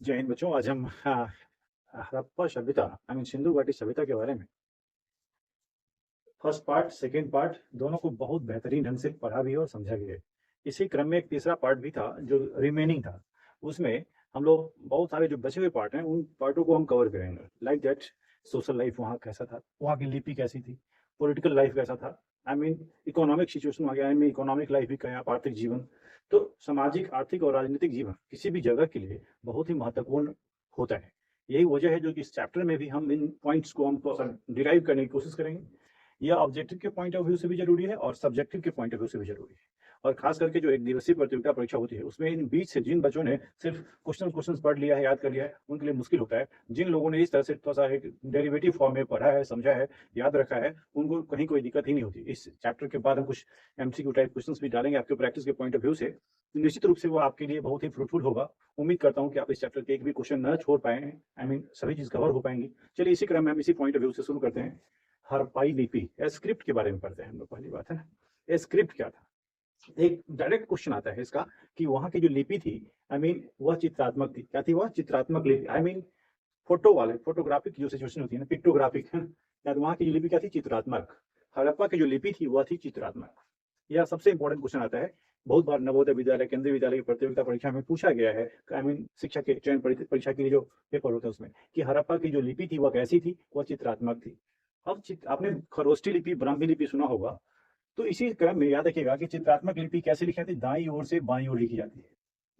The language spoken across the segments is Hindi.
जय हिंद बच्चों। आज हम हड़प्पा सभ्यता सिंधु घाटी सभ्यता के बारे में फर्स्ट पार्ट सेकंड पार्ट दोनों को बहुत बेहतरीन ढंग से पढ़ा भी है और समझा भी है। इसी क्रम में एक तीसरा पार्ट भी था जो रिमेनिंग था। उसमें हम लोग बहुत सारे जो बचे हुए पार्ट हैं उन पार्टों को हम कवर करेंगे। लाइक दैट सोशल लाइफ वहाँ कैसा था, वहाँ की लिपि कैसी थी, पॉलिटिकल लाइफ कैसा था, इकोनॉमिक सिचुएशन वहाँ के इकोनॉमिक लाइफ भी क्या, आर्थिक जीवन। तो सामाजिक आर्थिक और राजनीतिक जीवन किसी भी जगह के लिए बहुत ही महत्वपूर्ण होता है। यही वजह है जो कि इस चैप्टर में भी हम इन पॉइंट्स को हम डिराइव करने की कोशिश करेंगे। यह ऑब्जेक्टिव के पॉइंट ऑफ व्यू से भी जरूरी है और सब्जेक्टिव के पॉइंट ऑफ व्यू से भी जरूरी है। और खास करके जो एक दिवसीय प्रतियोगिता परीक्षा होती है उसमें इन बीच से जिन बच्चों ने सिर्फ क्वेश्चन पढ़ लिया है, याद कर लिया है, उनके लिए मुश्किल होता है। जिन लोगों ने इस तरह से थोड़ा सा एक डेरिवेटिव फॉर्म में पढ़ा है, समझा है, याद रखा है, उनको कहीं कोई दिक्कत ही नहीं होती। इस चैप्टर के बाद हम कुछ एमसीक्यू टाइप क्वेश्चन भी डालेंगे आपके प्रैक्टिस के पॉइंट ऑफ व्यू से। तो निश्चित रूप से वो आपके लिए बहुत ही फ्रूटफुल होगा। उम्मीद करता हूँ कि आप इस चैप्टर के एक भी क्वेश्चन न छोड़ पाए। सभी चीज कवर हो पाएंगी। चलिए इसी क्रम में हम इसी पॉइंट ऑफ व्यू से शुरू करते हैं। हड़प्पाई लिपि स्क्रिप्ट के बारे में पढ़ते हैं हम लोग। पहली बात है ना, स्क्रिप्ट क्या था। एक डायरेक्ट क्वेश्चन आता है इसका कि वहां की जो लिपि थी, वह चित्रात्मक थी। क्या थी वह? चित्रात्मक लिपि। फोटो वाले फोटोग्राफिक जो सिचुएशन होती है ना, पिक्टोग्राफिक है या तो वहां की जो लिपि क्या थी? चित्रात्मक। हड़प्पा की जो लिपि थी वह थी चित्रात्मक। यह सबसे इंपॉर्टेंट क्वेश्चन आता है। बहुत बार नवोदय विद्यालय, केंद्रीय विद्यालय की प्रतियोगिता परीक्षा में पूछा गया है। शिक्षा के चयन परीक्षा के लिए जो पेपर होते हैं उसमें, कि हड़प्पा की जो लिपि थी वह कैसी थी? वह चित्रात्मक थी। अब आपने खरोष्ठी लिपि, ब्राह्मी लिपि सुना होगा। तो इसी क्रम में याद रखिएगा कि चित्रात्मक लिपि कैसे लिखी जाती है? दाईं ओर से बाईं ओर लिखी जाती है।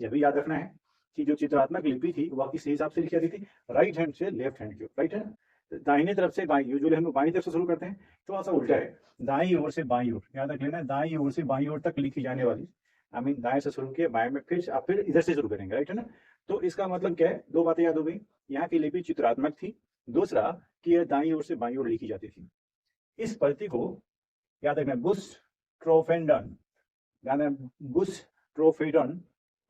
यह भी याद रखना है कि जो चित्रात्मक लिपि थी वह किस हिसाब से लिखी जाती थी? राइट हैंड से लेफ्ट हैंड की ओर। राइट है ना? तो दाहिने तरफ से बाईं, यूजुअली हम लोग बाईं तरफ से शुरू करते हैं, थोड़ा सा उल्टा है। दाईं ओर से बाईं ओर, याद रख लेना, दाईं ओर से बाईं ओर तक लिखी जाने वाली, दाएं से शुरू किए बाएं में, फिर इधर से शुरू करेंगे। राइट है ना? तो इसका मतलब क्या है? दो बातें याद हो गई। यहाँ की लिपि चित्रात्मक थी। दूसरा कि यह दाईं ओर से बाईं ओर लिखी जाती थी। इस पद्धति को याद रखना, बुश ट्रोफेंडन, यानी बुश ट्रोफेडन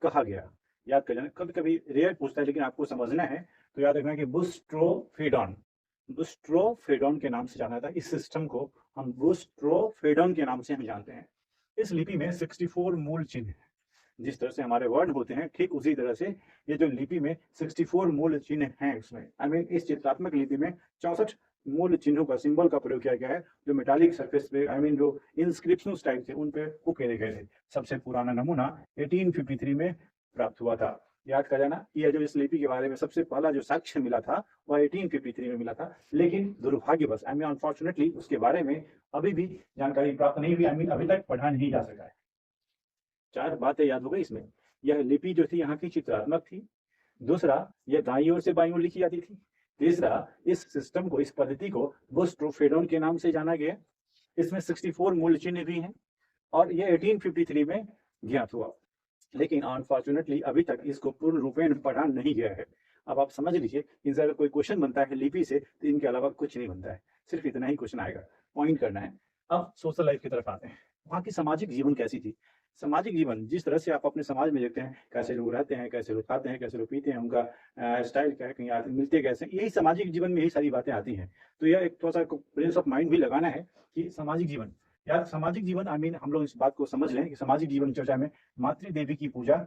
कहा गया। याद कर लेना, कभी कभी रेयर पूछता है लेकिन आपको समझना है। तो याद रखना कि बुश ट्रोफेडन के नाम से जाना था। इस सिस्टम को हम बुश ट्रोफेडन के नाम से हम जानते हैं। इस लिपि में 64 मूल चिन्ह हैं। जिस तरह से हमारे वर्ण होते हैं ठीक उसी तरह से ये जो लिपि में 64 मूल चिन्ह हैं। उसमें इस चित्रात्मक लिपि में 64 मूल चिन्हों का, सिंबल का प्रयोग किया गया है, जो मेटालिक सरफेस पे जो इंस्क्रिप्शन टाइप थे उन पे उकेरे गए थे। सबसे पुराना नमूना 1853 में प्राप्त हुआ था। याद कर लेना, यह जो इस लिपि के बारे में सबसे पहला जो साक्ष्य मिला था वह 1853 में मिला था। लेकिन दुर्भाग्यवश अनफॉर्चुनेटली उसके बारे में अभी भी जानकारी प्राप्त नहीं हुई। अभी तक पढ़ा नहीं जा सका है। चार बातें याद हो गई इसमें। यह लिपि जो थी यहाँ की चित्रात्मक थी। दूसरा, यह दाईं ओर से बाईं ओर लिखी जाती थी। तीसरा, इस सिस्टम को, इस पद्धति को बुश-ट्रोफेडन के नाम से जाना गया। इसमें 64 मूल चिन्ह भी हैं और ये 1853 में ज्ञात हुआ। लेकिन अनफॉर्चुनेटली अभी तक इसको पूर्ण रूपेण पढ़ा नहीं गया है। अब आप समझ लीजिए, इनसे अगर कोई क्वेश्चन बनता है लिपि से तो इनके अलावा कुछ नहीं बनता है। सिर्फ इतना ही क्वेश्चन आएगा, पॉइंट करना है। अब सोशल लाइफ की तरफ आते हैं। वहाँ की सामाजिक जीवन कैसी थी? सामाजिक जीवन जिस तरह से आप अपने समाज में देखते हैं, कैसे लोग रहते हैं, कैसे लोग खाते हैं, कैसे लोग पीते हैं, उनका स्टाइल क्या है, कहीं आते मिलते कैसे, यही सामाजिक जीवन में यही सारी बातें आती हैं। तो यह एक थोड़ा सा प्रेजेंस ऑफ माइंड भी लगाना है कि सामाजिक जीवन, यार सामाजिक जीवन हम लोग इस बात को समझ लें कि सामाजिक जीवन चर्चा में मातृ देवी की पूजा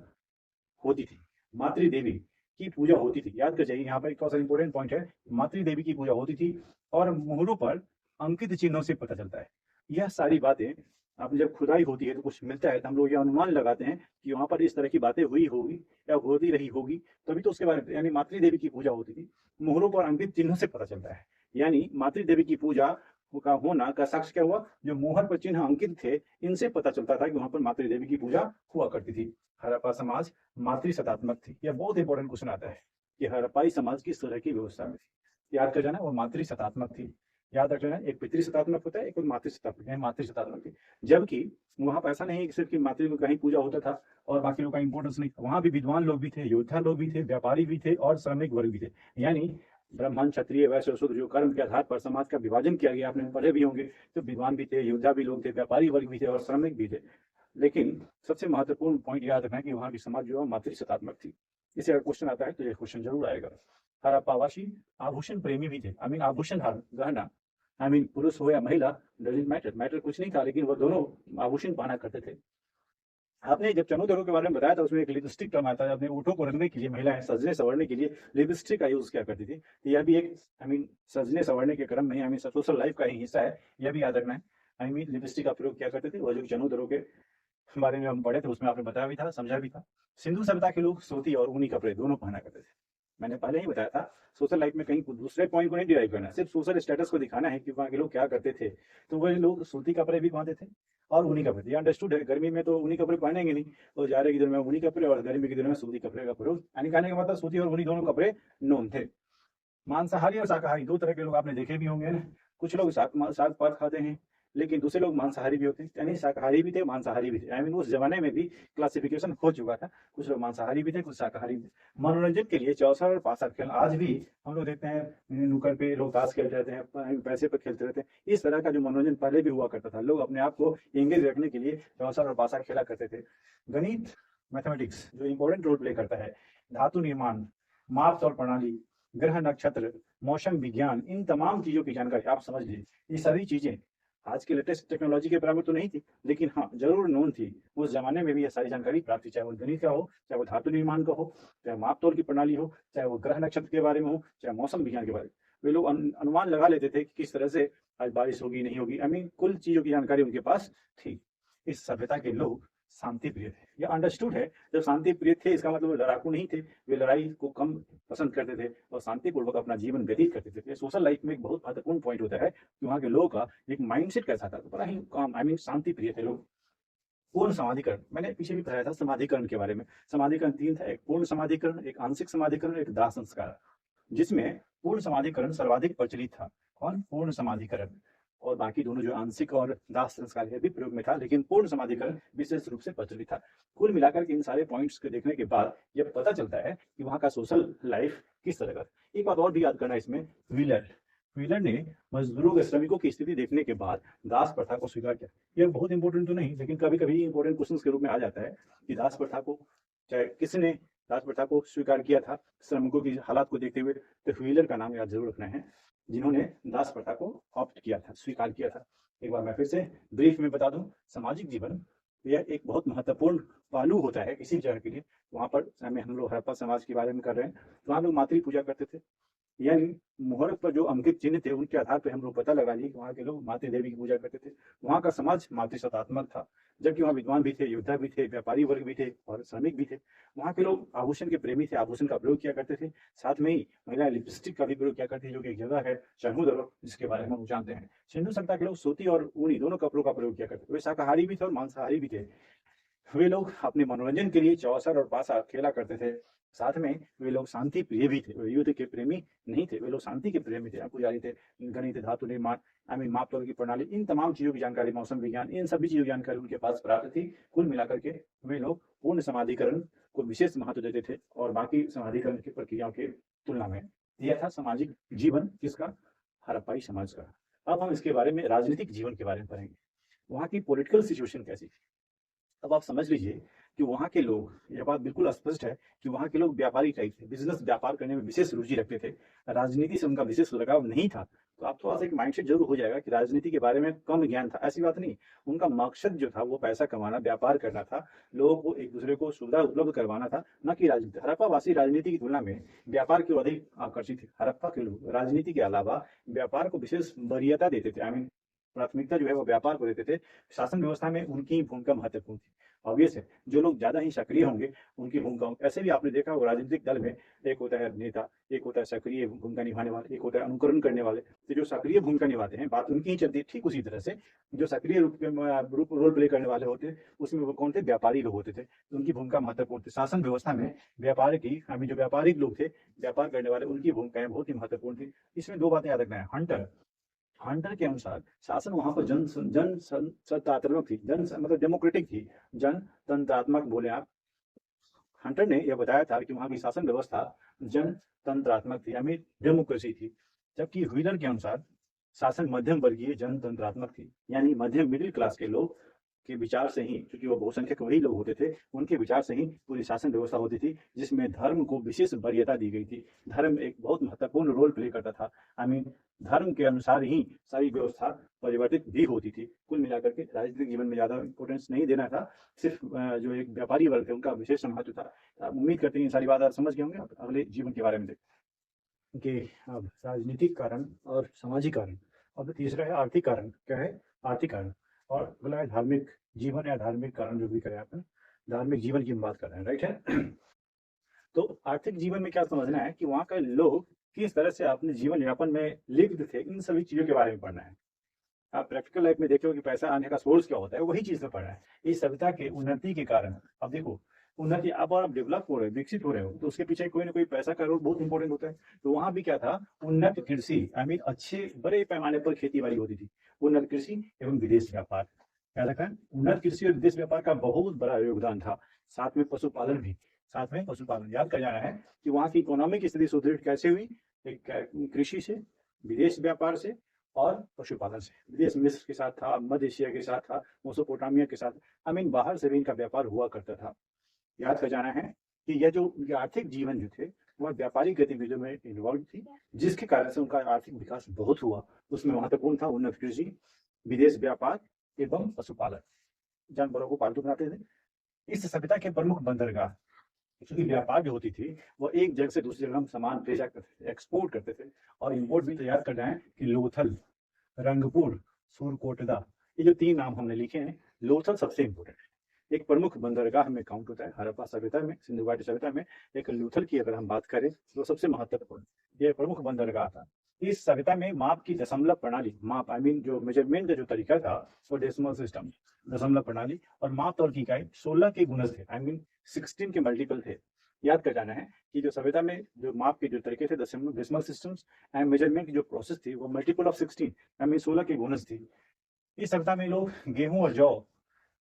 होती थी। मातृ देवी की पूजा होती थी। याद कर जाइए, यहाँ पर एक थोड़ा सा इंपॉर्टेंट पॉइंट है। मातृ देवी की पूजा होती थी और मोहरों पर अंकित चिन्हों से पता चलता है। यह सारी बातें, आपने जब खुदाई होती है तो कुछ मिलता है तो हम लोग ये अनुमान लगाते हैं कि वहां पर इस तरह की बातें हुई होगी या होती रही होगी, तभी तो उसके बारे में, मातृ देवी की पूजा होती थी। मोहरों पर अंकित चिन्हों से पता चलता है। मातृ देवी की पूजा का होना का साक्ष्य क्या हुआ? जो मोहर पर चिन्ह अंकित थे, इनसे पता चलता था कि वहां पर मातृ देवी की पूजा हुआ करती थी। हड़प्पा समाज मातृ सत्तात्मक थी। यह बहुत इंपॉर्टेंट क्वेश्चन आता है कि हड़प्पाई समाज किस तरह की व्यवस्था में थी। याद कर जाना, वो मातृ सत्तात्मक थी। याद रख लेना, एक पितृ सत्तात्मक होता है, एक मातृ सत्तात्मक है। मातृ सत्तात्मक थी, जबकि वहां पर ऐसा नहीं है कि सिर्फ कि मातृ में कहीं पूजा होता था और बाकी लोग का इंपॉर्टेंस नहीं। वहां भी विद्वान लोग भी थे, योद्धा लोग भी थे, व्यापारी भी थे और श्रमिक वर्ग भी थे। यानी ब्राह्मण, क्षत्रिय, वैश्य, शूद्र, जो कर्म के आधार पर समाज का विभाजन किया गया, आपने पढ़े भी होंगे। तो विद्वान भी थे, योद्धा भी लोग थे, व्यापारी वर्ग भी थे और श्रमिक भी थे। लेकिन सबसे महत्वपूर्ण पॉइंट याद रखना है कि वहां की समाज जो है मातृ सत्तात्मक थी। इसे अगर क्वेश्चन आता है तो ये क्वेश्चन जरूर आएगा। हड़प्पावासी आभूषण प्रेमी भी थे। आभूषण गहना, पुरुष हो या महिला, डजेंट मैटर, मैटर कुछ नहीं था, लेकिन वो दोनों आभूषण पहना करते थे। आपने जब चनोदरों के बारे में बताया था उसमें एक लिपस्टिक टर्म आया था, अपने होठों को रंगने के लिए महिलाएं सजने संवरने के लिए लिपस्टिक का यूज किया करती थी। तो यह भी एक सजने संवरने के क्रम में सोशल लाइफ का ही हिस्सा है, यह भी याद रखना है। लिपस्टिक का प्रयोग किया करते थे, और जो चनोदरों के बारे में हम पढ़े थे उसमें आपने बताया भी था, समझा भी था। सिंधु सभ्यता के लोग सूती और ऊनी कपड़े दोनों पहना करते थे। मैंने पहले ही बताया था, सोशल लाइफ में कहीं दूसरे पॉइंट को नहीं डिराइव करना है, सिर्फ सोशल स्टेटस को दिखाना है कि वहाँ के लोग क्या करते थे। तो वही लोग सूती कपड़े भी पहनते थे और ऊनी कपड़े, ये अंडरस्टूड है। गर्मी में तो ऊनी कपड़े पहनेंगे नहीं, तो जाड़े के दिन में ऊनी कपड़े और गर्मी के दिन में सूती कपड़े का प्रयोग, यानी कहने का मतलब सूती और ऊनी दोनों कपड़े नोन थे। मांसाहारी और शाकाहारी दो तरह के लोग आपने देखे भी होंगे ना। कुछ लोग साग पात खाते हैं, लेकिन दूसरे लोग मांसाहारी भी होते हैं, यानी शाकाहारी भी थे मांसाहारी भी थे। उस जमाने में भी क्लासिफिकेशन हो चुका था, कुछ लोग मांसाहारी भी थे कुछ शाकाहारी भी थे। मनोरंजन के लिए चौसर और पासा खेल आज भी हम लोग देखते हैं, नुक्कड़ पे लोग ताश खेलते रहते हैं, पैसे पर खेलते रहते हैं। इस तरह का जो मनोरंजन पहले भी हुआ करता था, लोग अपने आप को एंगेज रखने के लिए चौसर और पासा खेला करते थे। गणित, मैथमेटिक्स जो इंपॉर्टेंट रोल प्ले करता है, धातु निर्माण, माप और प्रणाली, ग्रह नक्षत्र, मौसम विज्ञान, इन तमाम चीजों की जानकारी आप समझ लीजिए। ये सभी चीजें आज के लेटेस्ट टेक्नोलॉजी के बराबर तो नहीं थी, लेकिन हाँ जरूर नोन थी। उस जमाने में भी ये सारी जानकारी प्राप्त थी, चाहे वो गणित का हो, चाहे वो धातु निर्माण का हो, चाहे माप तौल की प्रणाली हो, चाहे वो ग्रह नक्षत्र के बारे में हो, चाहे मौसम विज्ञान के बारे में। वे लोग अनुमान लगा लेते थे कि किस तरह से आज बारिश होगी नहीं होगी। कुल चीजों की जानकारी उनके पास थी। इस सभ्यता के लोग शांति प्रिय थे, यह अंडरस्टूड है। जब शांति प्रिय थे इसका मतलब लड़ाकू नहीं थे, वे लड़ाई को कम पसंद करते थे और शांतिपूर्वक अपना जीवन व्यतीत करते थे। सोशल लाइफ में एक बहुत महत्वपूर्ण पॉइंट होता है कि वहाँ के लोगों का एक माइंडसेट कैसा था, तो बड़ा ही काम शांति प्रिय थे लोग। पूर्ण समाधिकरण, मैंने पीछे भी बताया था समाधिकरण के बारे में। समाधिकरण तीन था, एक पूर्ण समाधिकरण, एक आंशिक समाधिकरण, एक दाह संस्कार, जिसमें पूर्ण समाधिकरण सर्वाधिक प्रचलित था। कौन? पूर्ण समाधिकरण। और बाकी दोनों जो आंशिक और दाह संस्कार है भी प्रयोग में था, लेकिन पूर्ण समाधिकरण विशेष रूप से प्रचलित था। कुल मिलाकर के इन सारे पॉइंट्स को देखने के बाद यह पता चलता है कि वहाँ का सोशल लाइफ किस तरह का। एक बात और भी याद करना है इसमें, व्हीलर व्हीलर ने मजदूरों के श्रमिकों की स्थिति देखने के बाद दास प्रथा को स्वीकार किया। यह बहुत इंपॉर्टेंट तो नहीं, लेकिन कभी कभी इंपॉर्टेंट क्वेश्चन के रूप में आ जाता है कि दास प्रथा को, चाहे किसने दास प्रथा को स्वीकार किया था श्रमिकों की हालात को देखते हुए, तो व्हीलर का नाम याद जरूर रखना है, जिन्होंने दास प्रथा को ऑप्ट किया था, स्वीकार किया था। एक बार मैं फिर से ब्रीफ में बता दूं, सामाजिक जीवन यह एक बहुत महत्वपूर्ण पहलू होता है किसी जगह के लिए। वहां पर हम लोग हड़प्पा समाज के बारे में कर रहे हैं, तो वहां लोग मातृ पूजा करते थे, यानी मुहूर्त पर जो अंकित चिन्ह थे उनके आधार पर हम लोग पता लगा लिए कि वहाँ के लोग मातृ देवी की पूजा करते थे। वहाँ का समाज मातृसत्तात्मक था, जबकि वहाँ विद्वान भी थे, योद्धा भी थे, व्यापारी वर्ग भी थे और श्रमिक भी थे। वहाँ के लोग आभूषण के प्रेमी थे, आभूषण का प्रयोग किया करते थे। साथ में ही महिलाएं लिपस्टिक का भी प्रयोग किया करती थी, जो कि एक जगह है चनहुदरो, जिसके बारे में हम जानते हैं। सिंधु सभ्यता के लोग सूती और ऊनी दोनों कपड़ों का प्रयोग किया करते थे। वे शाकाहारी भी थे और मांसाहारी भी थे। वे लोग अपने मनोरंजन के लिए चौसर और पासा खेला करते थे। साथ में वे लोग शांति प्रिय भी थे, वे युद्ध के प्रेमी नहीं थे, वे लोग शांति के प्रेमी थे। पुजारी थे, गणित, धातु निर्माण, माप तौल की प्रणाली, इन तमाम चीजों की जानकारी, मौसम विज्ञान, इन सभी चीजों की जानकारी उनके पास प्राप्त थी। कुल मिलाकर के वे लोग पूर्ण समाधिकरण को विशेष महत्व देते थे और बाकी समाधिकरण की प्रक्रियाओं के तुलना में। यह था सामाजिक जीवन किसका? हड़प्पाई समाज का। अब हम इसके बारे में राजनीतिक जीवन के बारे में पढ़ेंगे। वहाँ की पॉलिटिकल सिचुएशन कैसी थी। अब आप समझ लीजिए कि वहाँ के लोग, यह बात बिल्कुल स्पष्ट है कि वहाँ के लोग व्यापारी टाइप थे, बिजनेस व्यापार करने में विशेष रुचि रखते थे, राजनीति से उनका विशेष लगाव नहीं था। तो आप थोड़ा सा एक माइंडसेट जरूर हो जाएगा कि राजनीति के बारे में कम ज्ञान था, ऐसी बात नहीं। उनका मकसद जो था वो पैसा कमाना, व्यापार करना था, लोगों को एक दूसरे को सुविधा उपलब्ध करवाना था, न कि राजनीति। हड़प्पा वासी राजनीति की तुलना में व्यापार की ओर अधिक आकर्षित थे। हड़प्पा के लोग राजनीति के अलावा व्यापार को विशेष वरीयता देते थे, प्राथमिकता जो है वो व्यापार को देते थे। शासन व्यवस्था में उनकी भूमिका महत्वपूर्ण थी। ऑब्वियस है, जो लोग ज्यादा ही सक्रिय होंगे उनकी भूमिका, ऐसे भी आपने देखा हो राजनीतिक दल में एक होता है नेता, एक होता है सक्रिय भूमिका निभाने वाले, एक होता है अनुकरण करने वाले। तो जो सक्रिय भूमिका निभाते हैं बात उनकी ही चलती है। ठीक उसी तरह से जो सक्रिय रूप रोल प्ले करने वाले होते उसमें वो कौन थे? व्यापारी लोग होते थे। तो उनकी भूमिका महत्वपूर्ण थी। शासन व्यवस्था में व्यापार की, जो व्यापारिक लोग थे, व्यापार करने वाले, उनकी भूमिकाएं बहुत ही महत्वपूर्ण थी। इसमें दो बातें याद रखना है। हंटर के अनुसार शासन वहां पर जनतंत्रात्मक थी, मतलब डेमोक्रेटिक थी, जनतंत्रात्मक बोले आप। हंटर ने यह बताया था कि वहां की शासन व्यवस्था जनतंत्रात्मक थी, डेमोक्रेसी थी। जबकि व्हीलर के अनुसार शासन मध्यम वर्गीय जनतंत्रात्मक थी, यानी मध्यम मिडिल क्लास के लोग के विचार से ही, क्योंकि वो बहुसंख्यक वही लोग होते थे, उनके विचार से ही पूरी शासन व्यवस्था होती थी, जिसमें धर्म को विशेष वरीयता दी गई थी। धर्म एक बहुत महत्वपूर्ण रोल प्ले करता था। आई मीन धर्म के अनुसार ही सारी व्यवस्था परिवर्तित भी होती थी। कुल मिलाकर के राजनीतिक जीवन में ज़्यादा इम्पोर्टेंस नहीं देना था, सिर्फ जो एक व्यापारी वर्ग थे उनका विशेष महत्व था। आप उम्मीद करते हैं ये सारी बात आप समझ गए होंगे। अब अगले जीवन के बारे में देखते हैं कि अब राजनीतिक कारण और सामाजिक कारण, अब तीसरा है आर्थिक कारण। क्या है? आर्थिक कारण। और अगला है धार्मिक जीवन या धार्मिक कारण, जो भी करें आप, धार्मिक जीवन की हम बात कर रहे हैं, राइट है। तो आर्थिक जीवन में क्या समझना है कि वहाँ के लोग किस तरह से अपने जीवन यापन में लिप्त थे, इन सभी चीज़ों के बारे में पढ़ना है। आप प्रैक्टिकल लाइफ में देखो कि पैसा आने का सोर्स क्या होता है, वही चीज़ में पढ़ना है। इस सभ्यता के उन्नति के कारण, अब देखो उन्नति, अब और आप डेवलप हो रहे हो, विकसित हो रहे हो, तो उसके पीछे कोई ना कोई पैसा का रोल बहुत इंपॉर्टेंट होता है। तो वहाँ भी क्या था, उन्नत कृषि, आई मीन अच्छे बड़े पैमाने पर खेती बाड़ी होती थी। उन्नत कृषि एवं विदेश व्यापार, याद रखना, उन्नत कृषि और विदेश व्यापार का बहुत बड़ा योगदान था। साथ में पशुपालन भी, साथ में पशुपालन। याद कर जाना है कि वहाँ की इकोनॉमिक स्थिति सुदृढ़ कैसे हुई, एक कृषि से, विदेश व्यापार से और पशुपालन से। विदेश मिस्र के साथ था, मध्य एशिया के साथ था, मेसोपोटामिया के साथ, आई मीन बाहर से भी इनका व्यापार हुआ करता था। याद कर जाना है कि यह जो उनके आर्थिक जीवन जो थे वह व्यापारिक गतिविधियों में इन्वॉल्व थी, जिसके कारण से उनका आर्थिक विकास बहुत हुआ। उसमें महत्वपूर्ण था उन्नत कृषि, विदेश व्यापार एवं पशुपालन। जानवरों को पालतू बनाते थे। इस सभ्यता के प्रमुख बंदरगाह, क्योंकि व्यापार जो होती थी वह एक जगह से दूसरी जगह हम सामान भेजा करते थे, एक्सपोर्ट करते थे और इंपोर्ट भी। तैयार कर जाए कि लोथल, रंगपुर, सूरकोटदा, ये जो 3 नाम हमने लिखे हैं, लोथल सबसे इम्पोर्टेंट है। एक प्रमुख बंदरगाह में काउंट होता है हड़प्पा सभ्यता में, सिंधु घाटी सभ्यता में। एक लोथल की अगर हम बात करें तो सबसे महत्वपूर्ण ये प्रमुख बंदरगाह था। इस सभ्यता में माप की दशमलव प्रणाली, माप आई मीन जो मेजरमेंट का जो तरीका था वो डेसिमल सिस्टम, दशमलव प्रणाली, और माप तौल की इकाई 16 के गुणज थे, आई मीन 16 के मल्टीपल थे। याद कर जाना है कि जो सभ्यता में जो माप के जो तरीके थे, डेसिमल सिस्टम्स एंड मेजरमेंट की जो प्रोसेस थी वो मल्टीपल ऑफ 16, आई मीन 16 के गुणज थी। इस सभ्यता में लोग गेहूं और जौ,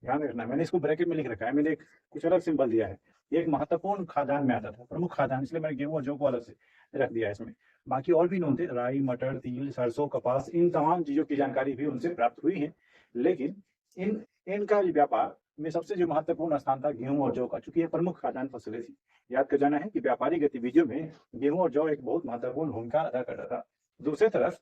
ध्यान रखना, मैंने इसको ब्रैकेट में लिख रखा है, मैंने एक कुछ अलग सिंबल दिया है। ये एक महत्वपूर्ण खाद्यान्न में आता था, प्रमुख खाद्यान्न, इसलिए मैंने गेहूं और जौ को अलग से रख दिया है इसमें। बाकी और भी नोन थे, राई, मटर, तिल, सरसों, कपास, इन तमाम चीजों की जानकारी भी उनसे प्राप्त हुई है। लेकिन इनका व्यापार में सबसे जो महत्वपूर्ण स्थान था गेहूं और जौ का, चूंकि ये प्रमुख खाद्यान्न फसलें थी। याद कर जाना है कि व्यापारी गतिविधियों में गेहूं और जौ एक बहुत महत्वपूर्ण भूमिका अदा करता था। दूसरी तरफ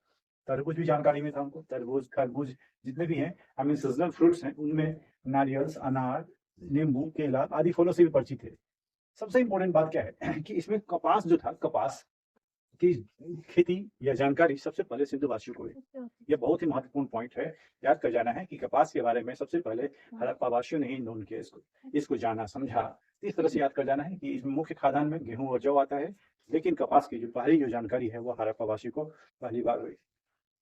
तरबूज भी जानकारी में था उनको, तरबूज, खरबूज, जितने भी हैं आई मीन सीजनल फ्रूट्स हैं, उनमें नारियल, अनार, नींबू, केला आदि फलों से भी परिचित थे। सबसे इंपॉर्टेंट बात क्या है कि इसमें कपास जो था, कपास की खेती या जानकारी सबसे पहले सिंधुवासियों को हुई। यह बहुत ही महत्वपूर्ण पॉइंट है। याद कर जाना है कि कपास के बारे में सबसे पहले हड़प्पा वासियों ने ही नोन किया, इसको जाना, समझा। इस तरह से याद कर जाना है कि इसमें मुख्य खाद्यान्न में गेहूं और जौ आता है, लेकिन कपास की जो पहली जो जानकारी है वो हड़प्पा वासियों को पहली बार हुई।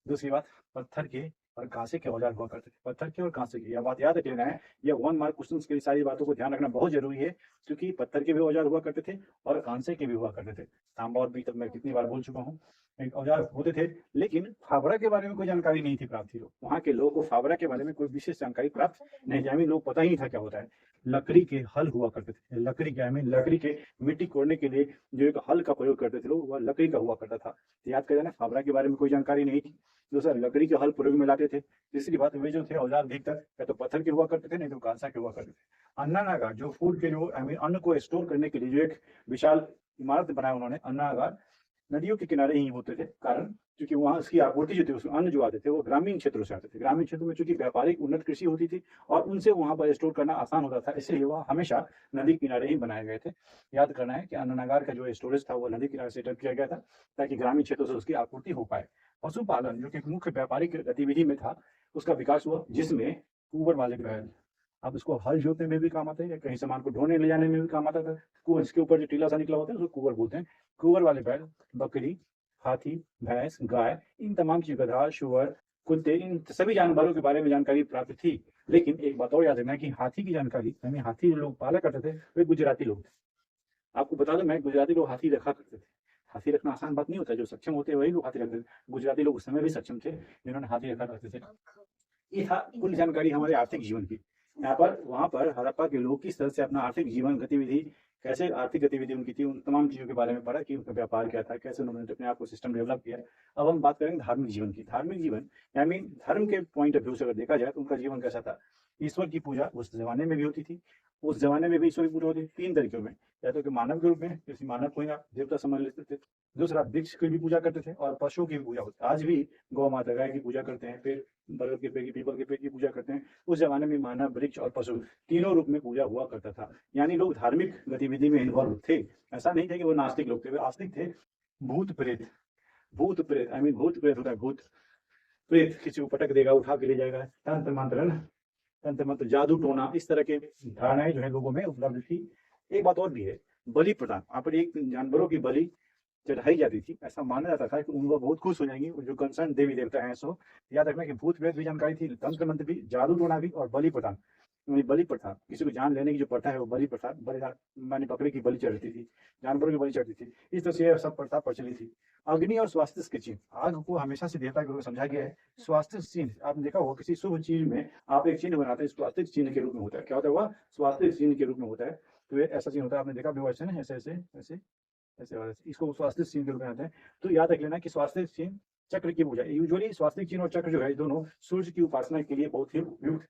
दूसरी बात, पत्थर के और कांसे के औजार हुआ करते थे। पत्थर के और कांसे के, यह बात याद रख लेना है। यह 1 मार्क क्वेश्चन के लिए सारी बातों को ध्यान रखना बहुत जरूरी है, क्योंकि पत्थर के भी औजार हुआ करते थे और कांसे के भी हुआ करते थे। तांबा और पीतल मैं कितनी बार बोल चुका हूँ, एक औजार होते थे। लेकिन फावड़ा के बारे में कोई जानकारी नहीं थी प्राप्त थी। वहाँ के लोगों को फावड़ा के बारे में कोई विशेष जानकारी प्राप्त नहीं थी, लोग पता ही नहीं था क्या होता है। लकड़ी के हल हुआ करते थे, लकड़ी के आई मीन लकड़ी के मिट्टी कोड़ने के लिए जो एक हल का प्रयोग करते थे लोग, वह लकड़ी का हुआ करता था। याद कर जाना, फावड़ा के बारे में कोई जानकारी नहीं थी। दूसरा, लकड़ी के हल प्रयोग में लाते थे। तीसरी बात, वे जो थे औजार अधिकतर या तो पत्थर के हुआ करते थे, नहीं तो कांसा के हुआ करते थे। अन्नानागार, जो फूड के जो आई मीन अन्न को स्टोर करने के लिए जो एक विशाल इमारत बनाया उन्होंने, अन्नागार नदियों के किनारे ही होते थे। कारण क्योंकि वहाँ उसकी आपूर्ति जो थी, उसमें अन्न जो आते थे वो ग्रामीण क्षेत्रों से आते थे। ग्रामीण क्षेत्रों में चूंकि व्यापारिक उन्नत कृषि होती थी और उनसे वहाँ पर स्टोर करना आसान होता था, इसलिए वह हमेशा नदी किनारे ही बनाए गए थे। याद करना है कि अन्नागार का जो स्टोरेज था वो नदी किनारे सेटअप किया गया था, ताकि ग्रामीण क्षेत्रों से उसकी आपूर्ति हो पाए। पशुपालन, जो कि मुख्य व्यापारिक गतिविधि में था, उसका विकास हुआ, जिसमें कुंवर वाले बैल, अब इसको हल जोतने में भी काम आता है या कहीं सामान को ढोने ले जाने में भी काम आता था। कुंवर, इसके ऊपर जो टीला सा निकला होता है उसको कुंवर बोलते हैं। कुंवर वाले बैल, बकरी, हाथी, भैंस, गाय, इन तमाम चीजों, गधा, शुअर, कुत्ते, इन सभी जानवरों के बारे में जानकारी प्राप्त थी। लेकिन एक बात और याद रखना कि हाथी की जानकारी, यानी हाथी जो लोग पाला करते थे वे गुजराती लोग थे। आपको बता दूं, मैं गुजराती लोग हाथी रखा करते थे। हाथी रखना आसान बात नहीं होता, जो सक्षम होते हैं वही लोग हाथी रखते थे। गुजराती लोग उस समय भी सक्षम थे जिन्होंने हाथी रखा करते थे। ये था कुल जानकारी हमारे आर्थिक जीवन की। यहाँ पर वहाँ पर हड़प्पा के लोग किस तरह से अपना आर्थिक जीवन गतिविधि, कैसे आर्थिक गतिविधि उनकी थी, उन तमाम चीज़ों के बारे में पढ़ा कि उनका व्यापार क्या था, कैसे उन्होंने अपने आप को सिस्टम डेवलप किया। अब हम बात करेंगे धार्मिक जीवन की। धार्मिक जीवन आई मीन धर्म के पॉइंट ऑफ व्यू से अगर देखा जाए तो उनका जीवन कैसा था। ईश्वर की पूजा उस जमाने में भी होती थी, उस जमाने में भी ईश्वर की पूजा होती थी 3 तरीकों में, या तो कि मानव के रूप में, किसी मानव को ही आप देवता समझ लेते थे। दूसरा, वृक्ष की भी पूजा करते थे और पशुओं की भी पूजा होती है। आज भी गौ माता, गाय की पूजा करते हैं, फिर बरगद के पेड़ की, पीपल के पेड़ की पूजा करते हैं। उस जमाने में मानव, वृक्ष और पशु तीनों रूप में पूजा हुआ करता था। यानी लोग धार्मिक गतिविधि में इन्वॉल्व थे। ऐसा नहीं था कि वो नास्तिक लोग थे, वे आस्तिक थे। भूत प्रेत, भूत प्रेत आई मीन भूत प्रेत होता है, भूत प्रेत किसी को पटक देगा, उठा के ले जाएगा, तंत्र मंत्र है ना, तंत्र मंत्र, जादू टोना, इस तरह के धारणाएं जो है लोगों में उपलब्ध थी। एक बात और भी है, बलि प्रदान। वहाँ पर एक जानवरों की बलि चढ़ाई जाती थी। ऐसा माना जाता था कि उनको बहुत खुश हो जाएंगे जो कंसर्न देवी देवता हैं। सो याद रखना कि भूत प्रेत भी जानकारी थी, तंत्र मंत्र भी, जादू टोना भी, और बलि प्रदान। बलि प्रथा, किसी को जान लेने की जो प्रथा है वो बलि प्रथा, बलिदान माने बकरे की बलि चढ़ती थी, जानवरों की बलि चढ़ती थी। इस तरह से यह सब प्रथा प्रचलित थी। अग्नि और स्वास्थ्य के चिन्ह, आग को हमेशा से देवता के रूप में समझा गया है। स्वास्थ्य चिन्ह आपने देखा होगा, किसी शुभ चीज में आप एक चिन्ह बनाते हैं, स्वास्थ्य चिन्ह के रूप में होता है। क्या होता है वह? स्वास्थ्य चिन्ह के रूप में होता है। तो ये ऐसा चिन्ह होता है, आपने देखा भी वैसे ना, ऐसे ऐसे ऐसे ऐसे वाला, इसको स्वास्थ्य चिन्ह के रूप में आते हैं। तो याद रख लेना कि स्वास्थ्य चिन्ह, चक्र की पूजा, यूजुअली स्वास्थ्य चिन्ह और चक्र जो है दोनों सूर्य की उपासना के लिए बहुत ही उपयुक्त।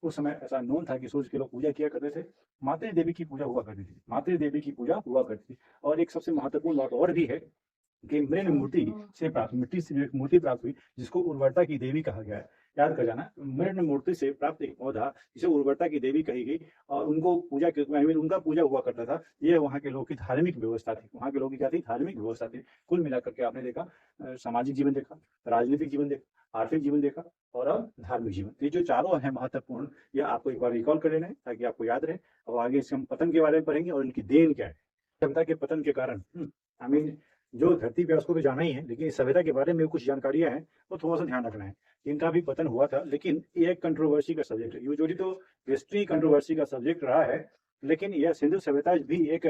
उस समय ऐसा नोन था कि सूर्य के लोग पूजा किया करते थे। मातृ देवी की पूजा हुआ करती थी, मातृ देवी की पूजा हुआ करती थी। और एक सबसे महत्वपूर्ण बात और भी है कि मृण मूर्ति से प्राप्त, मिट्टी से एक मूर्ति प्राप्त हुई जिसको उर्वरता की देवी कहा गया है। याद कर जाना, मृण मूर्ति से प्राप्त एक पौधा जिसे उर्वरता की देवी कही गई, और उनको पूजा के, उनका पूजा हुआ करता था। ये वहाँ के लोगों की धार्मिक व्यवस्था थी। वहाँ के लोगों की क्या थी? धार्मिक व्यवस्था थी। कुल मिलाकर के आपने देखा, सामाजिक जीवन देखा, राजनीतिक जीवन देखा, आर्थिक जीवन देखा, और अब धार्मिक जीवन। ये जो चारों है महत्वपूर्ण, यह आपको एक बार रिकॉल कर लेना है ताकि आपको याद रहे। और आगे इसके हम पतन के बारे में पढ़ेंगे और इनकी देन क्या है। सभ्यता के पतन के कारण, आई मीन जो धरती पे उसको तो जाना ही है, लेकिन इस सभ्यता के बारे में कुछ जानकारियां हैं तो थोड़ा सा ध्यान रखना है। इनका भी पतन हुआ था, लेकिन ये एक कंट्रोवर्सी का सब्जेक्ट है। यूजुअली तो हिस्ट्री कंट्रोवर्सी का सब्जेक्ट रहा है, लेकिन यह सिंधु सभ्यता भी एक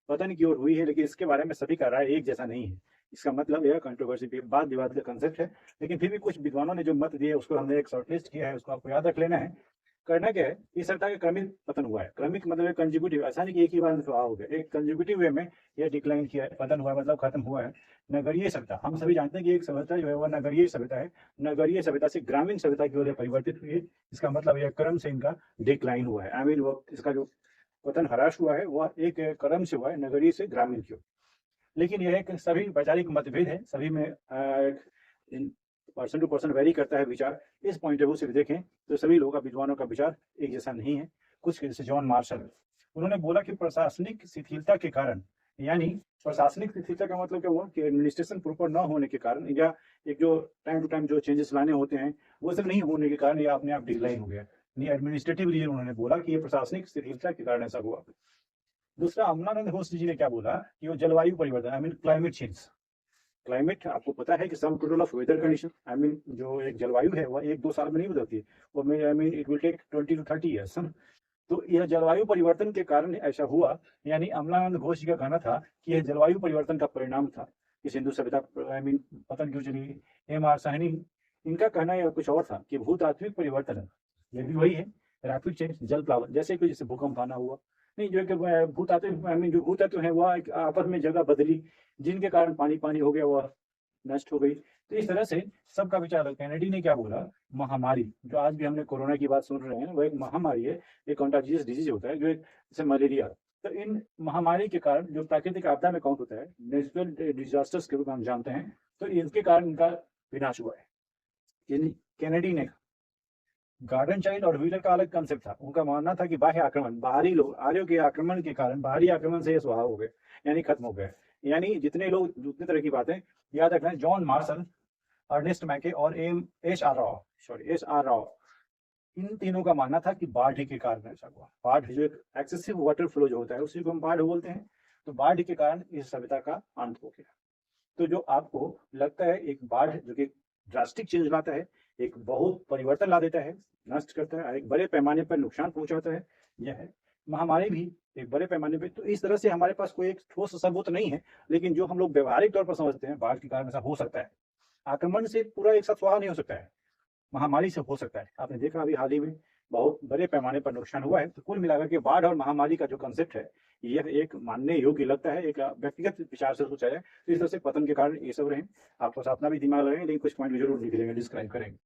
पतन की ओर हुई है, लेकिन इसके बारे में सभी का राय एक जैसा नहीं है। इसका मतलब यह कंट्रोवर्सी, वाद विवाद का कंसेप्ट है, लेकिन फिर भी कुछ विद्वानों ने जो मत दिए उसको हमने एक शॉर्टलिस्ट किया है, उसको आपको याद रख लेना है। करना क्या है, इस सभ्यता का क्रमिक पतन हुआ है। क्रमिक मतलब कंजिक्यूटिव, ऐसा नहीं कि एक ही बार में हो गया, एक कंजिक्यूटिव वे में यह डिक्लाइन किया है, पतन हुआ है, मतलब खत्म हुआ है। नगरीय सभ्यता, हम सभी जानते हैं कि एक सभ्यता जो है वह नगरीय सभ्यता है। नगरीय सभ्यता से ग्रामीण सभ्यता की ओर परिवर्तित हुई है। इसका मतलब यह क्रम से इनका डिक्लाइन हुआ है। आई मीन वो इसका जो पतन हराश हुआ है वह एक क्रम से हुआ है, नगरीय से ग्रामीण की ओर। लेकिन यह एक सभी वैचारिक मतभेद है, सभी में पर्सन टू पर्सन वेरी करता है विचार। इस पॉइंट ऑफ व्यू से देखें तो सभी लोगों का, विद्वानों का विचार एक जैसा नहीं है। कुछ जैसे जॉन मार्शल, उन्होंने बोला कि प्रशासनिक शिथिलता के कारण, यानी प्रशासनिक शिथिलता का मतलब क्या हुआ कि एडमिनिस्ट्रेशन प्रॉपर न होने के कारण, या एक जो टाइम टू टाइम जो चेंजेस लाने होते हैं वो सब नहीं होने के कारण, या अपने आप डिक्लाइन हो गया। एडमिनिस्ट्रेटिव रीजन उन्होंने बोला कि ये प्रशासनिक शिथिलता के कारण ऐसा हुआ। दूसरा, अमलानंद घोष जी ने क्या बोला कि वो जलवायु परिवर्तन, I mean climate change. Climate आपको पता है कि sum total of weather condition, I mean जो एक जलवायु है वह 1-2 साल में नहीं बदलती है, वो I mean it will take 20 to 30 years. तो यह जलवायु परिवर्तन के कारण ऐसा हुआ। यानी अमलानंद घोष जी का कहना था कि यह जलवायु परिवर्तन का परिणाम था कि सिंधु सभ्यता आई मीन पतन क्यों चली गई। एम.आर. साहनी, इनका कहना यह कुछ और था कि भूतात्विक परिवर्तन है, यह भी वही है, रैपिड चेंज, जल प्लावन, जैसे कोई जैसे भूकंप आना हुआ नहीं, जो कि भूतात्विक आई मीन जो भूतत्व है वह एक आपस में जगह बदली, जिनके कारण पानी पानी हो गया, वह नष्ट हो गई। तो इस तरह से सबका विचार। कैनेडी ने क्या बोला, महामारी, जो आज भी हमने कोरोना की बात सुन रहे हैं, वो एक महामारी है, एक कंटाजियस डिजीज होता है, जो एक जैसे मलेरिया। तो इन महामारी के कारण जो प्राकृतिक आपदा में काउंट होता है, नेचुरल डिजास्टर्स के रूप में हम जानते हैं, तो इनके कारण इनका विनाश हुआ है। कैनेडी ने, गार्डन चाइल्ड और व्हीलर का अलग कंसेप्ट था। उनका मानना था कि बाह्य आक्रमण, बाहरी लोग, आर्यों के आक्रमण के कारण, बाहरी आक्रमण से ये स्वभाव हो गए, यानी खत्म हो गए। यानी जितने लोग, जितने तरह की बातें याद रखना है। जॉन मार्शल, अर्नेस्ट मैके और एस आर राव, इन तीनों का मानना था कि बाढ़ के कारण ऐसा हुआ। बाढ़ जो एक एक्सेसिव वाटर फ्लो जो होता है उसी को हम बाढ़ बोलते हैं। तो बाढ़ के कारण इस सभ्यता का अंत हो गया। तो जो आपको लगता है एक बाढ़ जो कि ड्रास्टिक चेंज लाता है, एक बहुत परिवर्तन ला देता है, नष्ट करता है, एक बड़े पैमाने पर नुकसान पहुंचाता है, यह है। महामारी भी एक बड़े पैमाने पे। तो इस तरह से हमारे पास कोई एक ठोस सबूत नहीं है, लेकिन जो हम लोग व्यवहारिक तौर पर समझते हैं, बाढ़ के कारण ऐसा हो सकता है। आक्रमण से पूरा एक साथ स्वाहा नहीं हो सकता है, महामारी से हो सकता है। आपने देखा अभी हाल ही में बहुत बड़े पैमाने पर नुकसान हुआ है। तो कुल मिलाकर के बाढ़ और महामारी का जो कंसेप्ट है, यह एक मानने योग्य लगता है, एक व्यक्तिगत विचार से सोचा जाए तो इस तरह से पतन के कारण ये सब रहे। आपको अपना भी दिमाग लगाएंगे, लेकिन कुछ पॉइंट जरूर लिख लेंगे, डिस्क्राइब करेंगे।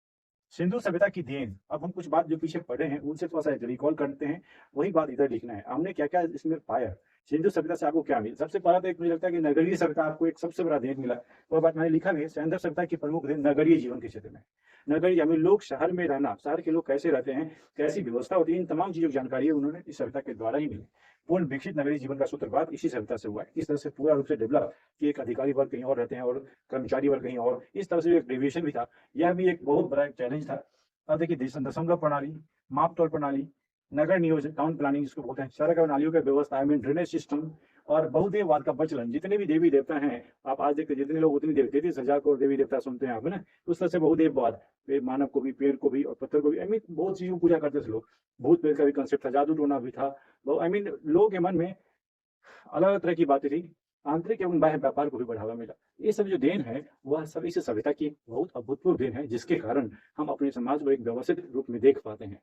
सिंधु सभ्यता की देन। अब हम कुछ बात जो पीछे पढ़े हैं उनसे थोड़ा सा रिकॉल करते हैं, वही बात इधर लिखना है। हमने क्या-क्या इसमें पाया? सिंधु सभ्यता से आपको क्या मिला? सबसे पहला तो एक मुझे लगता है कि नगरीय सभ्यता आपको एक सबसे बड़ा देन मिला। वो बात मैंने लिखा भी है, सिंधु सभ्यता की प्रमुख देन नगरीय जीवन के क्षेत्र में। नगरीय यानी लोग शहर में रहना, शहर के लोग कैसे रहते हैं, कैसी व्यवस्था होती है, इन तमाम चीज़ों की जानकारी उन्होंने इस सभ्यता के द्वारा ही मिली। पूर्ण विकसित नगरीय जीवन का सूत्रपात इसी सभ्यता से हुआ है। इस तरह से पूरा रूप से डेवलप कि एक अधिकारी वर्ग कहीं और रहते हैं और कर्मचारी वर्ग कहीं और। इस तरह से एक डेविएशन भी था। यह भी एक बहुत बड़ा एक चैलेंज था। अब देखिए दशमलव प्रणाली, माप तौल प्रणाली, नगर नियोजन, टाउन प्लानिंग जिसको बोलते हैं, सड़क और नालियों की व्यवस्था, आई मीन ड्रेनेज सिस्टम और बहुदेववाद का प्रचलन। जितने भी देवी देवता हैं, आप आज देखते हैं जितने लोग उतनी 33,000 करोड़ देवी देवता सुनते हैं आप, है ना? उस तरह से बहुदेववाद, मानव को भी, पेड़ को भी और पत्थर को भी, आई मीन बहुत चीज़ों को पूजा करते थे लोग। भूत प्रेत का भी कंसेप्ट था, जादू टोना भी था। आई मीन लोगों के मन में अलग-अलग तरह की बातें थी। आंतरिक एवं बाह्य व्यापार को भी बढ़ावा मिला। ये सब जो देन है, वह सब इस सभ्यता की बहुत अभूतपूर्व देन है, जिसके कारण हम अपने समाज को एक व्यवस्थित रूप में देख पाते हैं।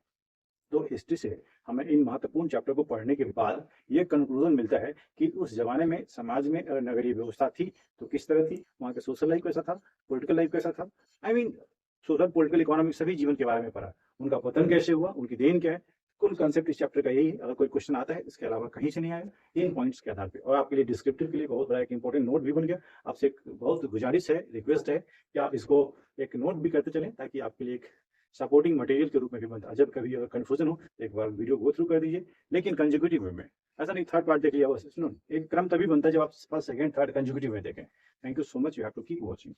तो हिस्ट्री से हमें इन महत्वपूर्ण चैप्टर को पढ़ने के बाद ये कंक्लूजन मिलता है कि उस ज़माने में समाज में नगरीय व्यवस्था थी, तो किस तरह थी? वहाँ का सोशल लाइफ कैसा था? पॉलिटिकल लाइफ कैसा था? I mean social, political, economic सभी जीवन के बारे में पढ़ा। उनका पतन कैसे हुआ? उनकी देन क्या है? कुल कांसेप्ट इस चैप्टर का यही है। अगर कोई क्वेश्चन आता है, इसके अलावा कहीं से नहीं आएगा, इन पॉइंट्स के आधार पे। और आपके लिए डिस्क्रिप्टिव के लिए बहुत बड़ा एक इंपॉर्टेंट नोट भी बन गया। आपसे एक बहुत गुजारिश है, रिक्वेस्ट है कि आप इसको एक नोट भी करते चलें, ताकि आपके लिए एक सपोर्टिंग मटेरियल के रूप में भी बनता है। जब कभी अगर कन्फ्यूजन हो, तो एक बार वीडियो गो थ्रू कर दीजिए, लेकिन कंसेक्यूटिव वे में। ऐसा नहीं थर्ड पार्ट देख लिया बस। सुनो, एक क्रम तभी बनता है जब आप फर्स्ट, सेकंड, थर्ड कंसेक्यूटिव में देखें। Thank you so much, you have to keep watching.